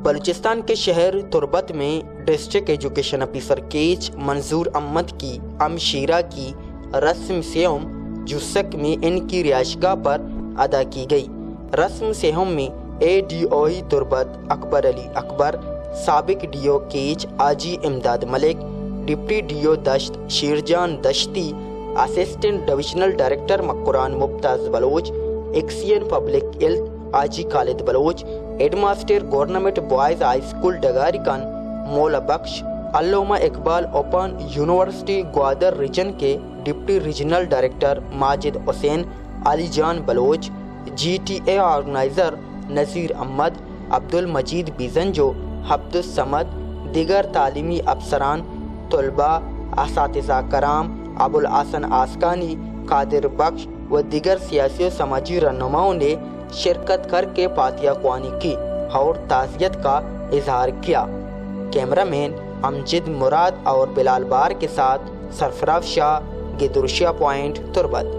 بلوچستان کے شہر تربت میں ڈسٹرکٹ ایجوکیشن آفیسر کیچ منظور احمد کی امشیرہ کی رسم سیوم جوسک میں ان کی رہائش گاہ پر ادا کی گئی۔ رسم سیوم میں اے ڈی او تربت اکبر علی اکبر، سابق ڈی او کیچ آجی امداد ملک، deputy D O Dasht Sherjan Dashti, assistant divisional director Makran Mumtaz Baloch, XEN public health Aji Khalid Baloch, head master government boys high school Dagarkan Maula Bakhsh, Allama Iqbal open university Gwadar region کے deputy regional director Majid Hussain, Ali Jan Baloch, G T A organiser Nazir Ahmed, Abdul Majeed بیزنجو، عبد الصمد، دیگر تعلیمی افسران، طلباء، اساتذہ کرام، ابو الحسن آسکانی، قادر بخش و دیگر سیاسی و سماجی رہنماؤں نے شرکت کر کے فاتحہ خوانی کی اور تعزیت کا اظہار کیا۔ کیمرہ مین امجد مراد اور بلال بار کے ساتھ سرفراز شاہ، گدرشیا پوائنٹ، تربت۔